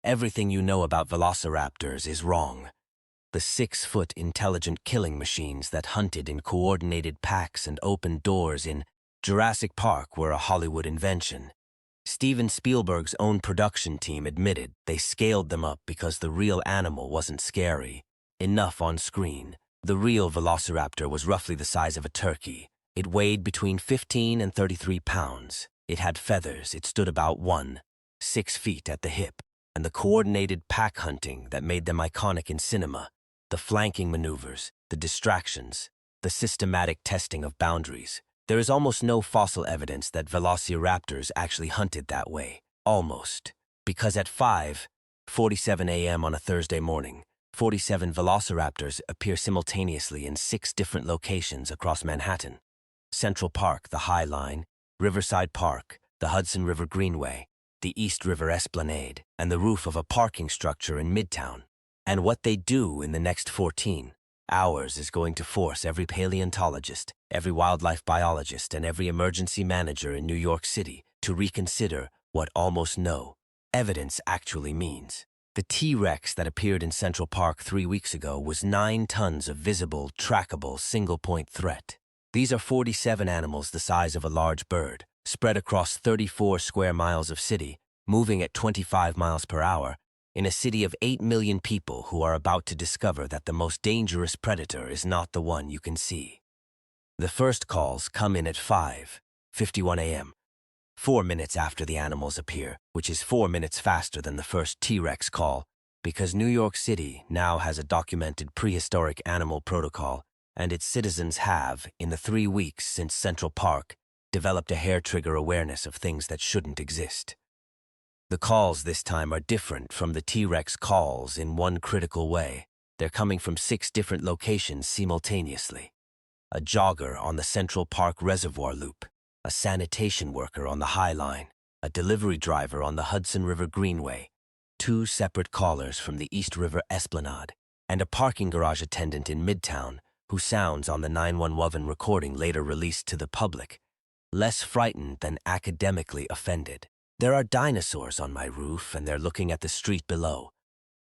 everything you know about velociraptors is wrong. The 6-foot intelligent killing machines that hunted in coordinated packs and opened doors in Jurassic Park were a Hollywood invention. Steven Spielberg's own production team admitted they scaled them up because the real animal wasn't scary enough on screen. The real velociraptor was roughly the size of a turkey. It weighed between 15 and 33 pounds. It had feathers. It stood about 6 feet at the hip. And the coordinated pack hunting that made them iconic in cinema, the flanking maneuvers, the distractions, the systematic testing of boundaries. There is almost no fossil evidence that velociraptors actually hunted that way. Almost. Because at 5:47 a.m. on a Thursday morning, 47 velociraptors appear simultaneously in 6 different locations across Manhattan. Central Park, the High Line, Riverside Park, the Hudson River Greenway, the East River Esplanade, and the roof of a parking structure in Midtown. And what they do in the next 14 hours is going to force every paleontologist, every wildlife biologist, and every emergency manager in New York City to reconsider what almost no evidence actually means. The T-Rex that appeared in Central Park 3 weeks ago was 9 tons of visible, trackable, single-point threat. These are 47 animals the size of a large bird, spread across 34 square miles of city, moving at 25 miles per hour, in a city of 8 million people who are about to discover that the most dangerous predator is not the one you can see. The first calls come in at 5:51 a.m., 4 minutes after the animals appear, which is 4 minutes faster than the first T-Rex call, because New York City now has a documented prehistoric animal protocol, and its citizens have, in the 3 weeks since Central Park, developed a hair-trigger awareness of things that shouldn't exist. The calls this time are different from the T-Rex calls in one critical way. They're coming from 6 different locations simultaneously. A jogger on the Central Park Reservoir Loop, a sanitation worker on the High Line, a delivery driver on the Hudson River Greenway, 2 separate callers from the East River Esplanade, and a parking garage attendant in Midtown who sounds on the 911 recording later released to the public, less frightened than academically offended. There are dinosaurs on my roof, and they're looking at the street below,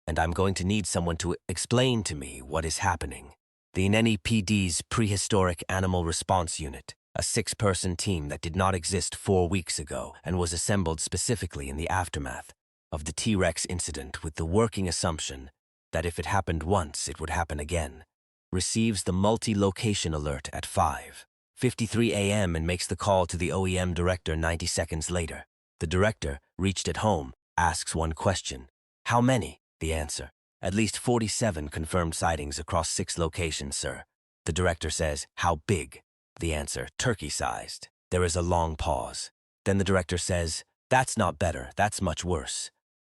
and I'm going to need someone to explain to me what is happening. The NEPD's Prehistoric Animal Response Unit, a 6-person team that did not exist 4 weeks ago and was assembled specifically in the aftermath of the T-Rex incident with the working assumption that if it happened once, it would happen again, receives the multi-location alert at 5:53 a.m. and makes the call to the OEM director 90 seconds later. The director, reached at home, asks one question. How many? The answer. At least 47 confirmed sightings across 6 locations, sir. The director says, how big? The answer, turkey-sized. There is a long pause. Then the director says, that's not better, that's much worse.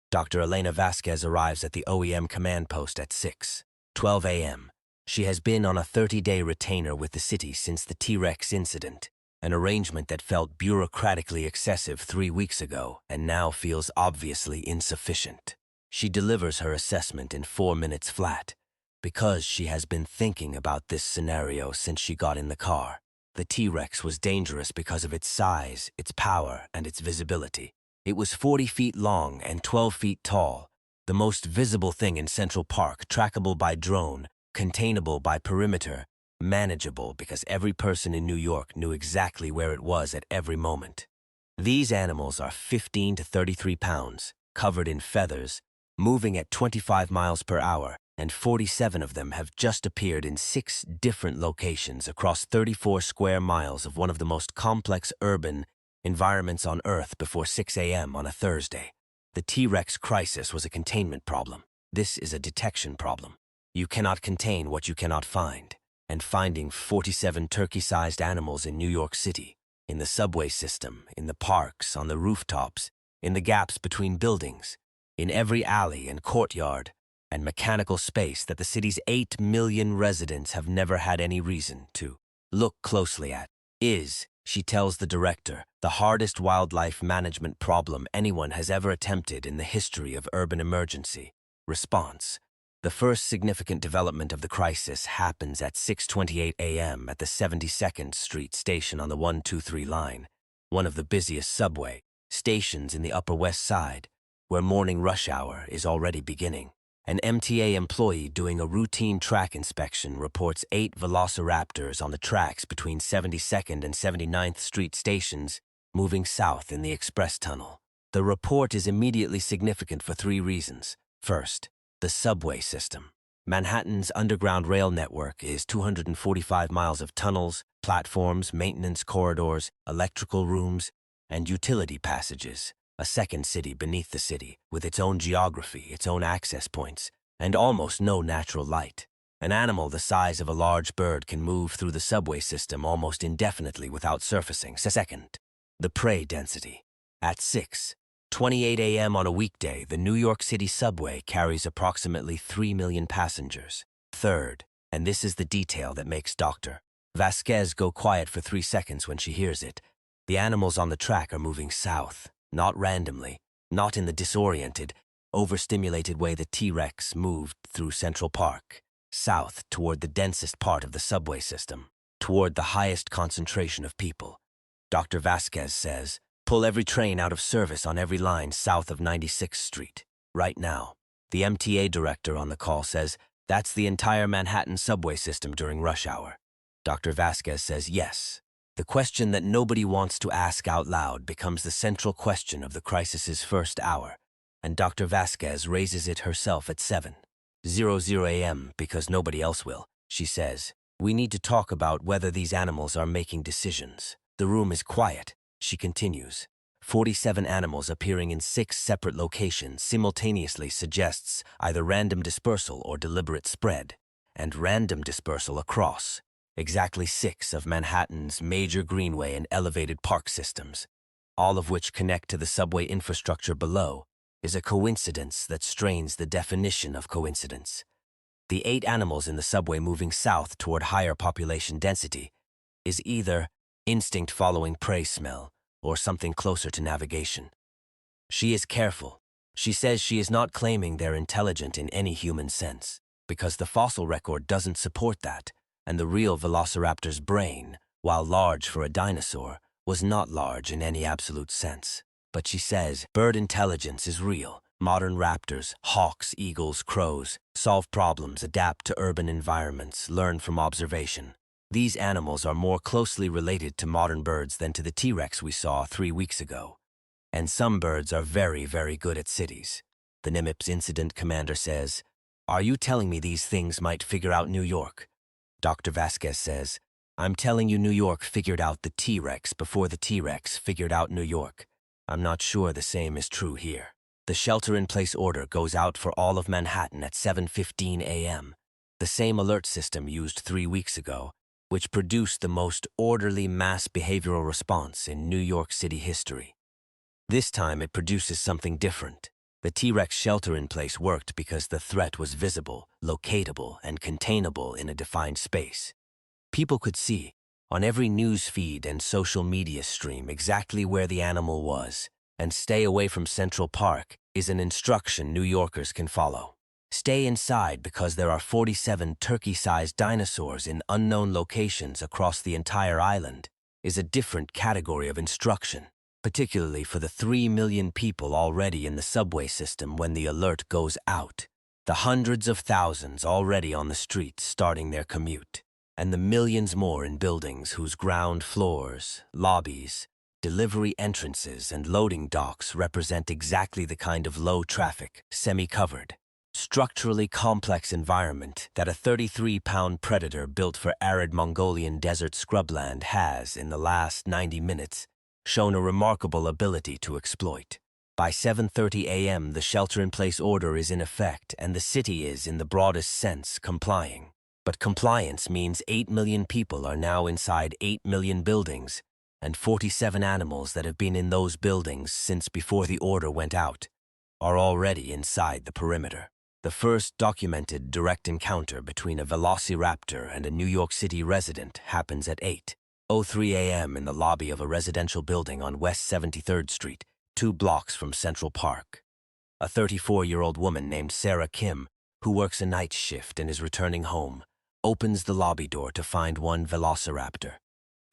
Dr. Elena Vasquez arrives at the OEM command post at 6:12 a.m. She has been on a 30-day retainer with the city since the T-Rex incident, an arrangement that felt bureaucratically excessive 3 weeks ago and now feels obviously insufficient. She delivers her assessment in 4 minutes flat, because she has been thinking about this scenario since she got in the car. The T-Rex was dangerous because of its size, its power, and its visibility. It was 40 feet long and 12 feet tall, the most visible thing in Central Park, trackable by drone, containable by perimeter, manageable because every person in New York knew exactly where it was at every moment. These animals are 15 to 33 pounds, covered in feathers, moving at 25 miles per hour, and 47 of them have just appeared in 6 different locations across 34 square miles of one of the most complex urban environments on Earth before 6 a.m. on a Thursday. The T-Rex crisis was a containment problem. This is a detection problem. You cannot contain what you cannot find. And finding 47 turkey-sized animals in New York City, in the subway system, in the parks, on the rooftops, in the gaps between buildings, in every alley and courtyard and mechanical space that the city's 8 million residents have never had any reason to look closely at, is, she tells the director, the hardest wildlife management problem anyone has ever attempted in the history of urban emergency response. The first significant development of the crisis happens at 6:28 a.m. at the 72nd Street station on the 123 line, one of the busiest subway stations in the Upper West Side, where morning rush hour is already beginning. An MTA employee doing a routine track inspection reports 8 Velociraptors on the tracks between 72nd and 79th Street stations, moving south in the express tunnel. The report is immediately significant for 3 reasons. First, the subway system. Manhattan's underground rail network is 245 miles of tunnels, platforms, maintenance corridors, electrical rooms, and utility passages. A second city beneath the city, with its own geography, its own access points, and almost no natural light. An animal the size of a large bird can move through the subway system almost indefinitely without surfacing. Second, the prey density. At 6:28 a.m. on a weekday, the New York City subway carries approximately 3 million passengers. Third, and this is the detail that makes Dr. Vasquez go quiet for 3 seconds when she hears it, the animals on the track are moving south. Not randomly, not in the disoriented, overstimulated way the T-Rex moved through Central Park, south toward the densest part of the subway system, toward the highest concentration of people. Dr. Vasquez says, pull every train out of service on every line south of 96th Street. Right now, the MTA director on the call says, that's the entire Manhattan subway system during rush hour. Dr. Vasquez says yes. The question that nobody wants to ask out loud becomes the central question of the crisis's first hour, and Dr. Vasquez raises it herself at 7:00 a.m. because nobody else will. She says, we need to talk about whether these animals are making decisions. The room is quiet, she continues. 47 animals appearing in 6 separate locations simultaneously suggests either random dispersal or deliberate spread, and random dispersal across exactly 6 of Manhattan's major greenway and elevated park systems, all of which connect to the subway infrastructure below, is a coincidence that strains the definition of coincidence. The 8 animals in the subway moving south toward higher population density is either instinct following prey smell or something closer to navigation. She is careful. She says she is not claiming they're intelligent in any human sense, because the fossil record doesn't support that. And the real Velociraptor's brain, while large for a dinosaur, was not large in any absolute sense. But she says bird intelligence is real. Modern raptors, hawks, eagles, crows, solve problems, adapt to urban environments, learn from observation. These animals are more closely related to modern birds than to the T-Rex we saw 3 weeks ago. And some birds are very, very good at cities. The NIMIP's incident commander says, are you telling me these things might figure out New York? Dr. Vasquez says, I'm telling you New York figured out the T-Rex before the T-Rex figured out New York. I'm not sure the same is true here. The shelter-in-place order goes out for all of Manhattan at 7:15 a.m., the same alert system used 3 weeks ago, which produced the most orderly mass behavioral response in New York City history. This time it produces something different. The T-Rex shelter-in-place worked because the threat was visible, locatable, and containable in a defined space. People could see, on every news feed and social media stream, exactly where the animal was, and stay away from Central Park is an instruction New Yorkers can follow. Stay inside because there are 47 turkey-sized dinosaurs in unknown locations across the entire island is a different category of instruction, particularly for the 3 million people already in the subway system when the alert goes out, the hundreds of thousands already on the streets starting their commute, and the millions more in buildings whose ground floors, lobbies, delivery entrances, and loading docks represent exactly the kind of low-traffic, semi-covered, structurally complex environment that a 33-pound predator built for arid Mongolian desert scrubland has, in the last 90 minutes, shown a remarkable ability to exploit. By 7:30 a.m., the shelter-in-place order is in effect, and the city is, in the broadest sense, complying. But compliance means 8 million people are now inside 8 million buildings, and 47 animals that have been in those buildings since before the order went out are already inside the perimeter. The first documented direct encounter between a Velociraptor and a New York City resident happens at 8:03 a.m. in the lobby of a residential building on West 73rd Street, 2 blocks from Central Park. A 34-year-old woman named Sarah Kim, who works a night shift and is returning home, opens the lobby door to find one Velociraptor.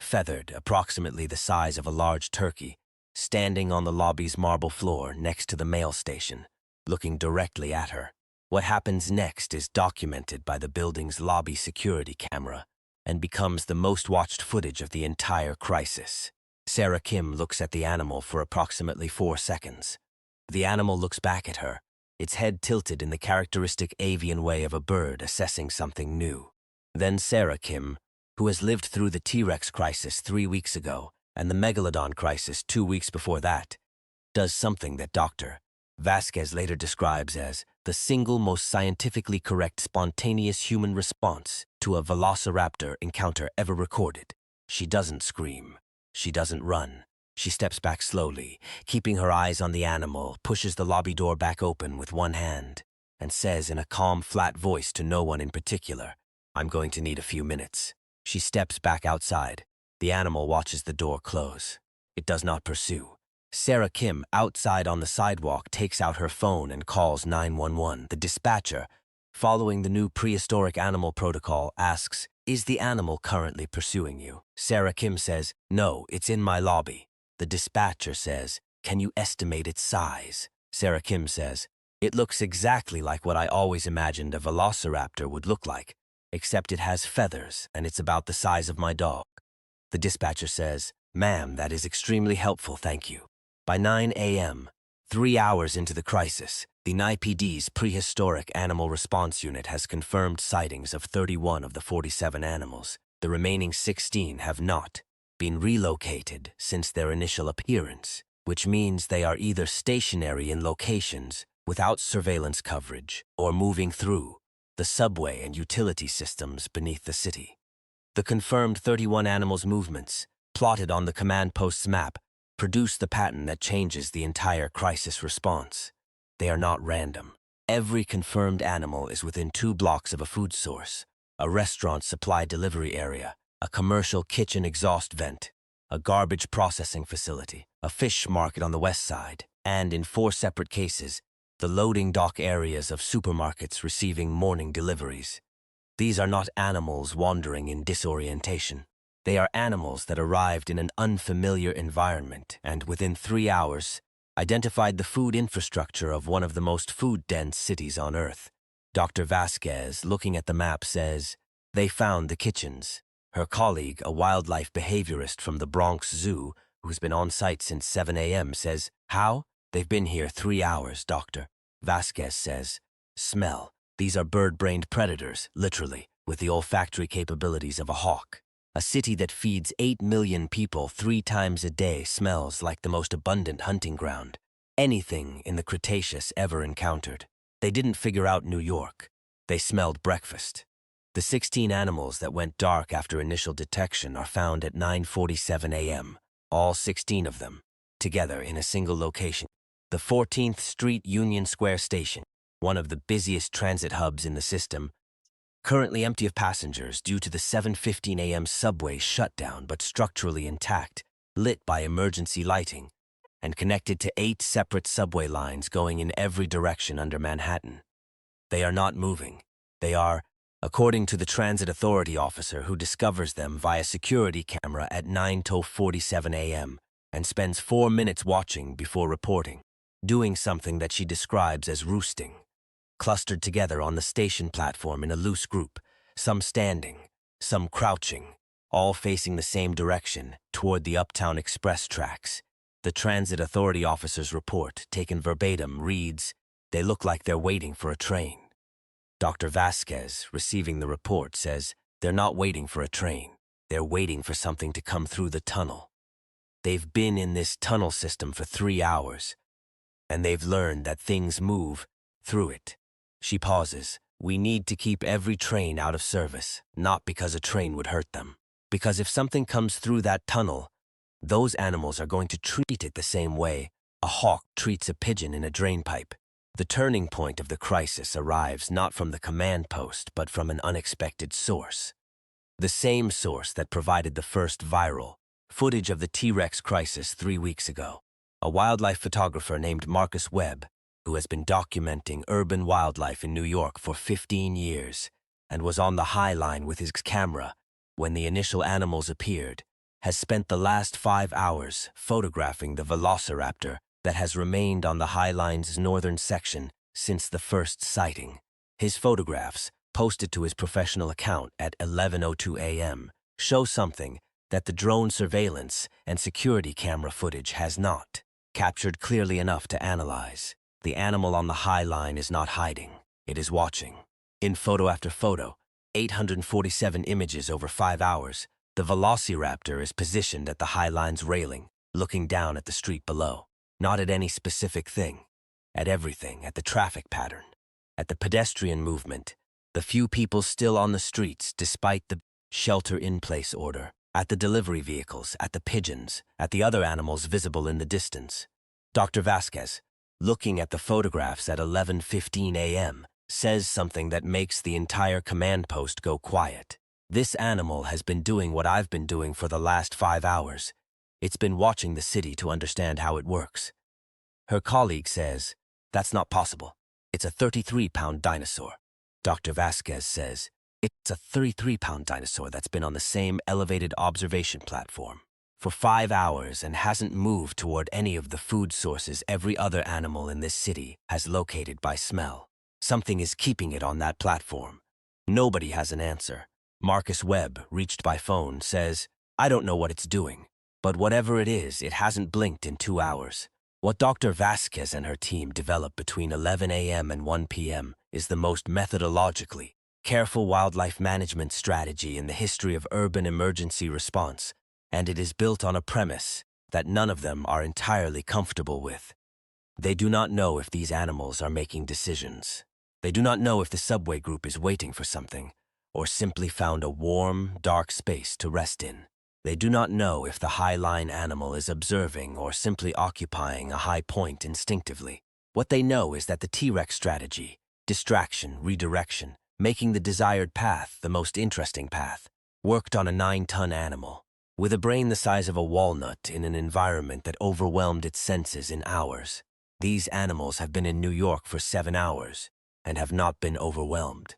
Feathered, approximately the size of a large turkey, standing on the lobby's marble floor next to the mail station, looking directly at her. What happens next is documented by the building's lobby security camera and becomes the most watched footage of the entire crisis. Sarah Kim looks at the animal for approximately 4 seconds. The animal looks back at her, its head tilted in the characteristic avian way of a bird assessing something new. Then Sarah Kim, who has lived through the T-Rex crisis 3 weeks ago and the Megalodon crisis 2 weeks before that, does something that Dr. Vasquez later describes as the single most scientifically correct spontaneous human response to a Velociraptor encounter ever recorded. She doesn't scream. She doesn't run. She steps back slowly, keeping her eyes on the animal, pushes the lobby door back open with one hand, and says in a calm, flat voice to no one in particular, "I'm going to need a few minutes." She steps back outside. The animal watches the door close. It does not pursue. Sarah Kim, outside on the sidewalk, takes out her phone and calls 911. The dispatcher, following the new prehistoric animal protocol, asks, "Is the animal currently pursuing you?" Sarah Kim says, "No, it's in my lobby." The dispatcher says, "Can you estimate its size?" Sarah Kim says, "It looks exactly like what I always imagined a velociraptor would look like, except it has feathers and it's about the size of my dog." The dispatcher says, "Ma'am, that is extremely helpful, thank you." By 9 a.m., 3 hours into the crisis, the NYPD's Prehistoric Animal Response Unit has confirmed sightings of 31 of the 47 animals. The remaining 16 have not been relocated since their initial appearance, which means they are either stationary in locations without surveillance coverage or moving through the subway and utility systems beneath the city. The confirmed 31 animals' movements, plotted on the command post's map, produce the pattern that changes the entire crisis response. They are not random. Every confirmed animal is within 2 blocks of a food source, a restaurant supply delivery area, a commercial kitchen exhaust vent, a garbage processing facility, a fish market on the west side, and in 4 separate cases, the loading dock areas of supermarkets receiving morning deliveries. These are not animals wandering in disorientation. They are animals that arrived in an unfamiliar environment and, within 3 hours, identified the food infrastructure of one of the most food-dense cities on Earth. Dr. Vasquez, looking at the map, says, "They found the kitchens." Her colleague, a wildlife behaviorist from the Bronx Zoo, who's been on site since 7 a.m., says, "How? They've been here 3 hours, Doctor." Vasquez says, "Smell. These are bird-brained predators, literally, with the olfactory capabilities of a hawk. A city that feeds 8 million people 3 times a day smells like the most abundant hunting ground anything in the Cretaceous ever encountered. They didn't figure out New York. They smelled breakfast." The 16 animals that went dark after initial detection are found at 9:47 a.m., all 16 of them, together in a single location. The 14th Street Union Square Station, one of the busiest transit hubs in the system, currently empty of passengers due to the 7:15 a.m. subway shutdown but structurally intact, lit by emergency lighting, and connected to 8 separate subway lines going in every direction under Manhattan. They are not moving. They are, according to the transit authority officer who discovers them via security camera at 9:47 a.m. and spends 4 minutes watching before reporting, doing something that she describes as roosting. Clustered together on the station platform in a loose group, some standing, some crouching, all facing the same direction, toward the Uptown Express tracks. The transit authority officer's report, taken verbatim, reads, "They look like they're waiting for a train." Dr. Vasquez, receiving the report, says, "They're not waiting for a train. They're waiting for something to come through the tunnel. They've been in this tunnel system for 3 hours, and they've learned that things move through it." She pauses. "We need to keep every train out of service, not because a train would hurt them. Because if something comes through that tunnel, those animals are going to treat it the same way a hawk treats a pigeon in a drainpipe." The turning point of the crisis arrives not from the command post, but from an unexpected source. The same source that provided the first viral footage of the T-Rex crisis 3 weeks ago. A wildlife photographer named Marcus Webb, who has been documenting urban wildlife in New York for 15 years and was on the High Line with his camera when the initial animals appeared, has spent the last 5 hours photographing the Velociraptor that has remained on the High Line's northern section since the first sighting. His photographs, posted to his professional account at 11:02 a.m., show something that the drone surveillance and security camera footage has not captured clearly enough to analyze. The animal on the High Line is not hiding. It is watching. In photo after photo, 847 images over 5 hours, the Velociraptor is positioned at the High Line's railing, looking down at the street below. Not at any specific thing. At everything, at the traffic pattern, at the pedestrian movement, the few people still on the streets despite the shelter-in-place order, at the delivery vehicles, at the pigeons, at the other animals visible in the distance. Dr. Vasquez, looking at the photographs at 11:15 a.m., says something that makes the entire command post go quiet. This animal has been doing what I've been doing for the last 5 hours. It's been watching the city to understand how it works. Her colleague says, that's not possible. It's a 33-pound dinosaur. Dr. Vasquez says, it's a 33-pound dinosaur that's been on the same elevated observation platform for 5 hours and hasn't moved toward any of the food sources every other animal in this city has located by smell. Something is keeping it on that platform. Nobody has an answer. Marcus Webb, reached by phone, says, I don't know what it's doing, but whatever it is, it hasn't blinked in 2 hours. What Dr. Vasquez and her team developed between 11 a.m. and 1 p.m. is the most methodologically careful wildlife management strategy in the history of urban emergency response, and it is built on a premise that none of them are entirely comfortable with. They do not know if these animals are making decisions. They do not know if the subway group is waiting for something, or simply found a warm, dark space to rest in. They do not know if the High Line animal is observing or simply occupying a high point instinctively. What they know is that the T-Rex strategy, distraction, redirection, making the desired path the most interesting path, worked on a 9-ton animal, with a brain the size of a walnut in an environment that overwhelmed its senses in hours. These animals have been in New York for 7 hours and have not been overwhelmed.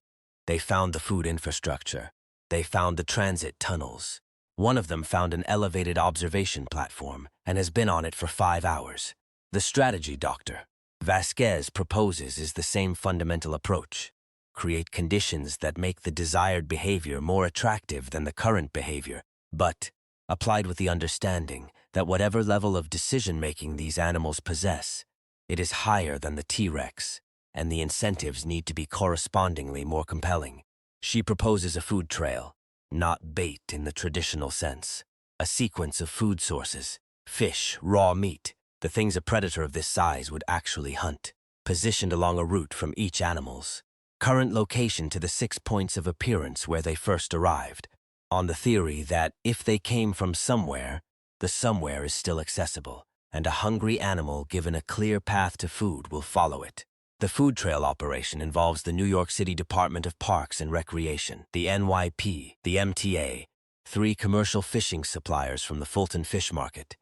They found the food infrastructure. They found the transit tunnels. One of them found an elevated observation platform and has been on it for 5 hours. The strategy Dr. Vasquez proposes is the same fundamental approach. Create conditions that make the desired behavior more attractive than the current behavior, but applied with the understanding that whatever level of decision-making these animals possess, it is higher than the T-Rex, and the incentives need to be correspondingly more compelling. She proposes a food trail, not bait in the traditional sense. A sequence of food sources, fish, raw meat, the things a predator of this size would actually hunt, positioned along a route from each animal's current location to the 6 points of appearance where they first arrived, on the theory that if they came from somewhere, the somewhere is still accessible, and a hungry animal given a clear path to food will follow it. The food trail operation involves the New York City Department of Parks and Recreation, the NYP, the MTA, 3 commercial fishing suppliers from the Fulton Fish Market,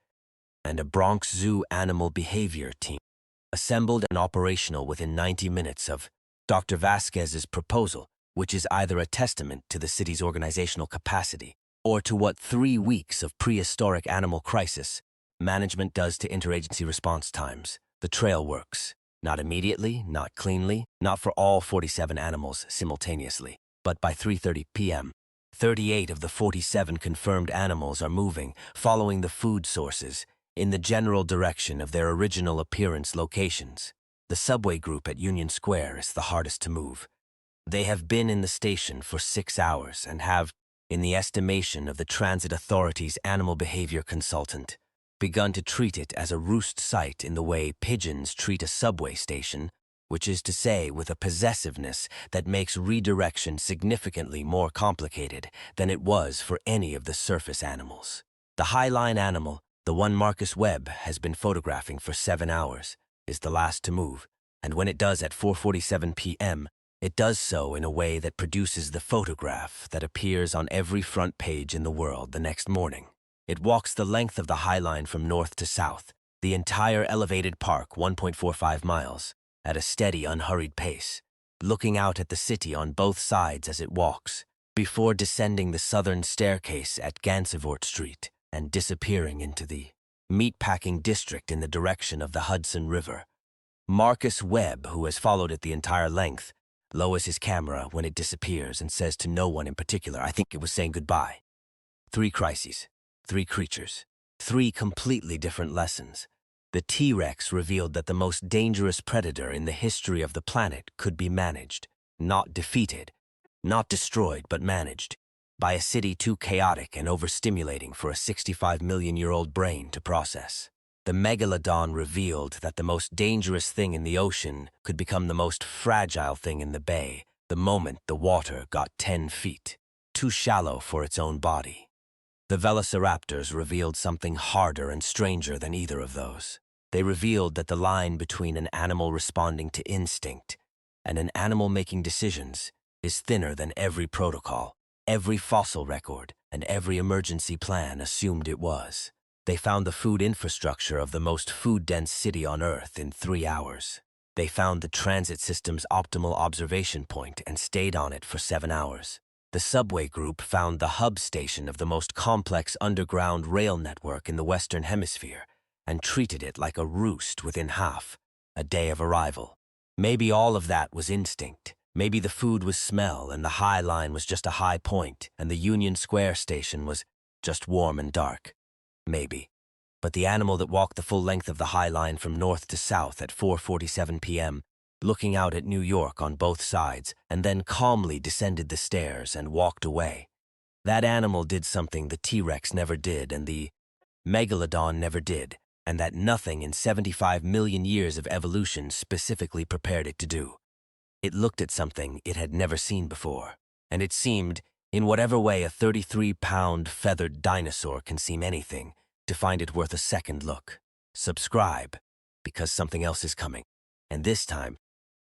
and a Bronx Zoo animal behavior team, assembled and operational within 90 minutes of Dr. Vasquez's proposal, which is either a testament to the city's organizational capacity or to what 3 weeks of prehistoric animal crisis management does to interagency response times. The trail works. Not immediately, not cleanly, not for all 47 animals simultaneously, but by 3:30 p.m., 38 of the 47 confirmed animals are moving, following the food sources, in the general direction of their original appearance locations. The subway group at Union Square is the hardest to move. They have been in the station for 6 hours and have, in the estimation of the Transit Authority's animal behavior consultant, begun to treat it as a roost site in the way pigeons treat a subway station, which is to say with a possessiveness that makes redirection significantly more complicated than it was for any of the surface animals. The High Line animal, the one Marcus Webb has been photographing for 7 hours, is the last to move, and when it does at 4:47 p.m., it does so in a way that produces the photograph that appears on every front page in the world the next morning. It walks the length of the High Line from north to south, the entire elevated park, 1.45 miles, at a steady, unhurried pace, looking out at the city on both sides as it walks, before descending the southern staircase at Gansevoort Street, and disappearing into the meatpacking district in the direction of the Hudson River. Marcus Webb, who has followed it the entire length, lowers his camera when it disappears and says to no one in particular, I think it was saying goodbye. 3 crises, 3 creatures, 3 completely different lessons. The T-Rex revealed that the most dangerous predator in the history of the planet could be managed, not defeated, not destroyed, but managed, by a city too chaotic and overstimulating for a 65-million-year-old brain to process. The Megalodon revealed that the most dangerous thing in the ocean could become the most fragile thing in the bay the moment the water got 10 feet, too shallow for its own body. The Velociraptors revealed something harder and stranger than either of those. They revealed that the line between an animal responding to instinct and an animal making decisions is thinner than every protocol, every fossil record, and every emergency plan assumed it was. They found the food infrastructure of the most food-dense city on Earth in 3 hours. They found the transit system's optimal observation point and stayed on it for 7 hours. The subway group found the hub station of the most complex underground rail network in the Western Hemisphere and treated it like a roost within half a day of arrival. Maybe all of that was instinct. Maybe the food was smell and the High Line was just a high point and the Union Square station was just warm and dark. Maybe. But the animal that walked the full length of the High Line from north to south at 4:47 p.m., looking out at New York on both sides, and then calmly descended the stairs and walked away. That animal did something the T-Rex never did and the Megalodon never did, and that nothing in 75 million years of evolution specifically prepared it to do. It looked at something it had never seen before, and it seemed, in whatever way a 33-pound feathered dinosaur can seem anything, to find it worth a second look. Subscribe, because something else is coming, and this time,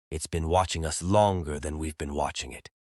it's been watching us longer than we've been watching it.